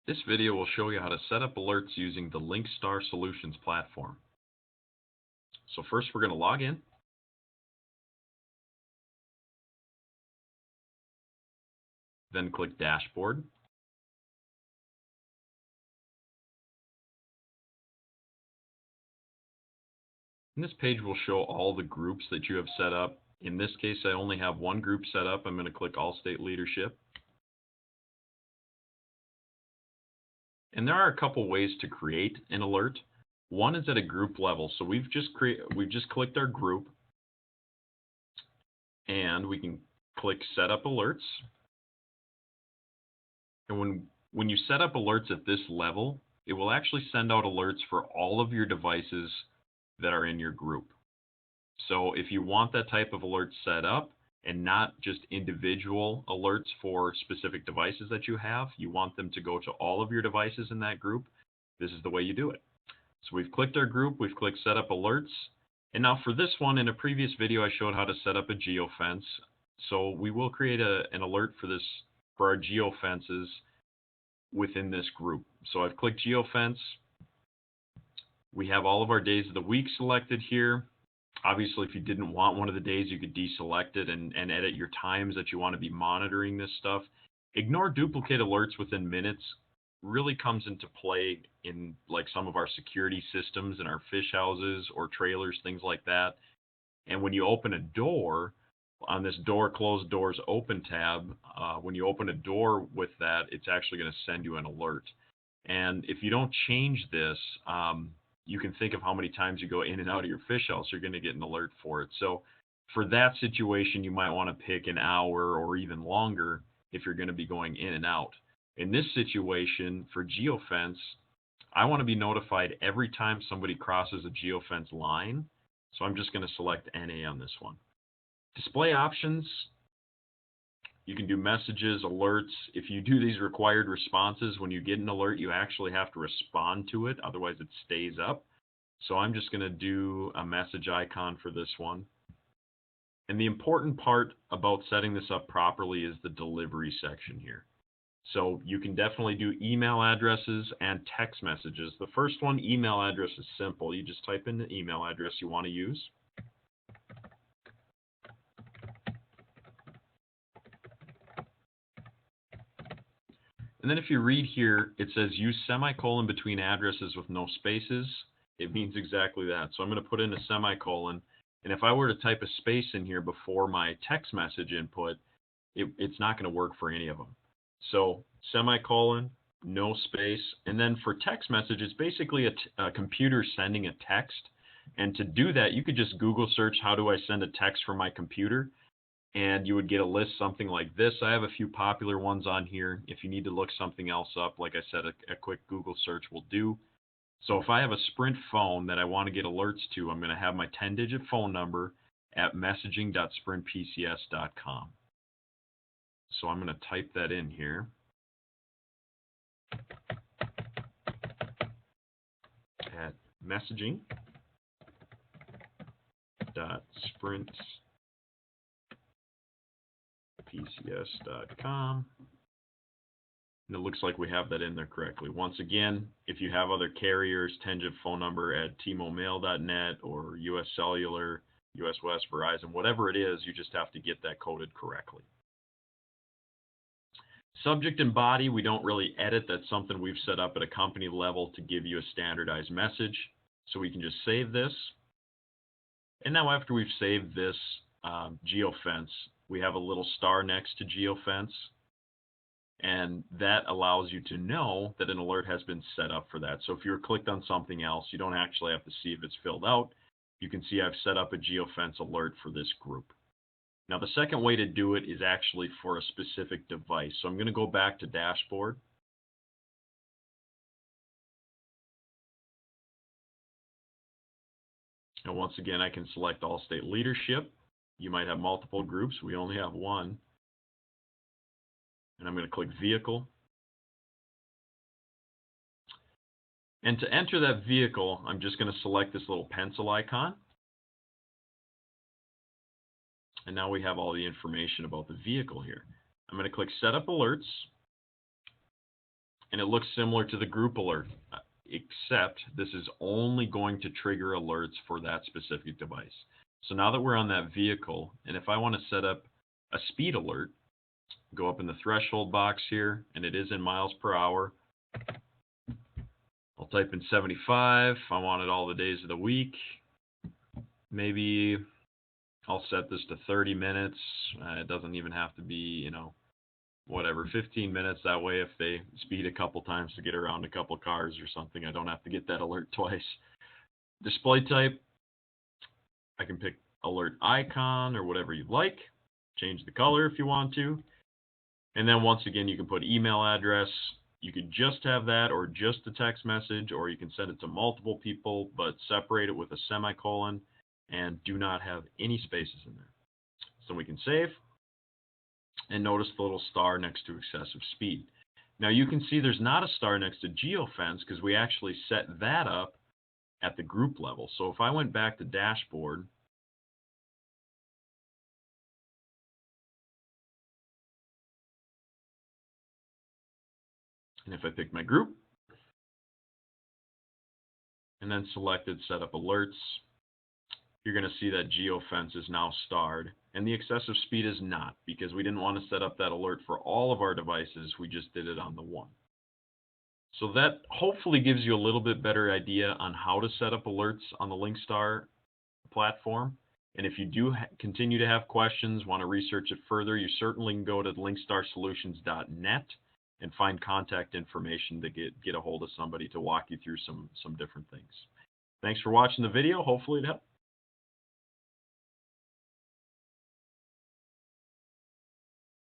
This video will show you how to set up alerts using the LinkStar Solutions platform. So first we're going to log in. Then click Dashboard. And this page will show all the groups that you have set up. In this case, I only have one group set up. I'm going to click All-State Leadership. And there are a couple ways to create an alert. One is at a group level. So we've just clicked our group, and we can click Set Up Alerts. And when you set up alerts at this level, it will actually send out alerts for all of your devices that are in your group. So if you want that type of alert set up and not just individual alerts for specific devices that you have, you want them to go to all of your devices in that group, this is the way you do it. So we've clicked our group, we've clicked Set Up Alerts. And now for this one, in a previous video, I showed how to set up a geofence. So we will create an alert for our geofences within this group. So I've clicked geofence. We have all of our days of the week selected here. Obviously, if you didn't want one of the days, you could deselect it and edit your times that you want to be monitoring this stuff. Ignore duplicate alerts within minutes really comes into play in like some of our security systems in our fish houses or trailers, things like that. And when you open a door, on this door, closed doors, open tab, when you open a door with that, it's actually going to send you an alert. And if you don't change this, you can think of how many times you go in and out of your fish house, you're going to get an alert for it. So for that situation, you might want to pick an hour or even longer if you're going to be going in and out. In this situation, for geofence, I want to be notified every time somebody crosses a geofence line. So I'm just going to select NA on this one. Display options, you can do messages, alerts. If you do these required responses, when you get an alert, you actually have to respond to it. Otherwise, it stays up. So I'm just going to do a message icon for this one. And the important part about setting this up properly is the delivery section here. So you can definitely do email addresses and text messages. The first one, email address, is simple. You just type in the email address you want to use. And then if you read here, it says use semicolon between addresses with no spaces. It means exactly that. So I'm going to put in a semicolon. And if I were to type a space in here before my text message input, it's not going to work for any of them. So semicolon, no space. And then for text message, it's basically a computer sending a text. And to do that, you could just Google search, how do I send a text from my computer? And you would get a list something like this. I have a few popular ones on here. If you need to look something else up, like I said, a quick Google search will do. So if I have a Sprint phone that I want to get alerts to, I'm going to have my 10-digit phone number at messaging.sprintpcs.com. So I'm going to type that in here. At messaging.sprintpcs.com. And it looks like we have that in there correctly. Once again, if you have other carriers, 10-digit phone number at tmomail.net or US Cellular, US West, Verizon, whatever it is, you just have to get that coded correctly. Subject and body, we don't really edit. That's something we've set up at a company level to give you a standardized message. So we can just save this. And now after we've saved this geofence, we have a little star next to geofence. And that allows you to know that an alert has been set up for that. So if you're clicked on something else, you don't actually have to see if it's filled out. You can see I've set up a geofence alert for this group. Now the second way to do it is actually for a specific device. So I'm going to go back to Dashboard. And once again, I can select All-State Leadership. You might have multiple groups. We only have one. And I'm going to click Vehicle. And to enter that vehicle, I'm just going to select this little pencil icon. And now we have all the information about the vehicle here. I'm going to click Set Up Alerts. and it looks similar to the group alert, except this is only going to trigger alerts for that specific device. So now that we're on that vehicle, and if I want to set up a speed alert, go up in the threshold box here, and it is in miles per hour. I'll type in 75. I want it all the days of the week. Maybe I'll set this to 30 minutes. It doesn't even have to be, whatever, 15 minutes. That way, if they speed a couple times to get around a couple cars or something, I don't have to get that alert twice. Display type, I can pick alert icon or whatever you like. Change the color if you want to. And then once again, you can put email address. You could just have that or just a text message, or you can send it to multiple people, but separate it with a semicolon and do not have any spaces in there. So we can save. And notice the little star next to excessive speed. Now you can see there's not a star next to geofence because we actually set that up at the group level. So if I went back to dashboard, and if I pick my group, and then selected set up alerts, you're going to see that geofence is now starred, and the excessive speed is not, because we didn't want to set up that alert for all of our devices. We just did it on the one. So that hopefully gives you a little bit better idea on how to set up alerts on the Linkstar platform. And if you do continue to have questions, want to research it further, you certainly can go to linkstarsolutions.net and find contact information to get a hold of somebody to walk you through some different things. Thanks for watching the video. Hopefully it helped.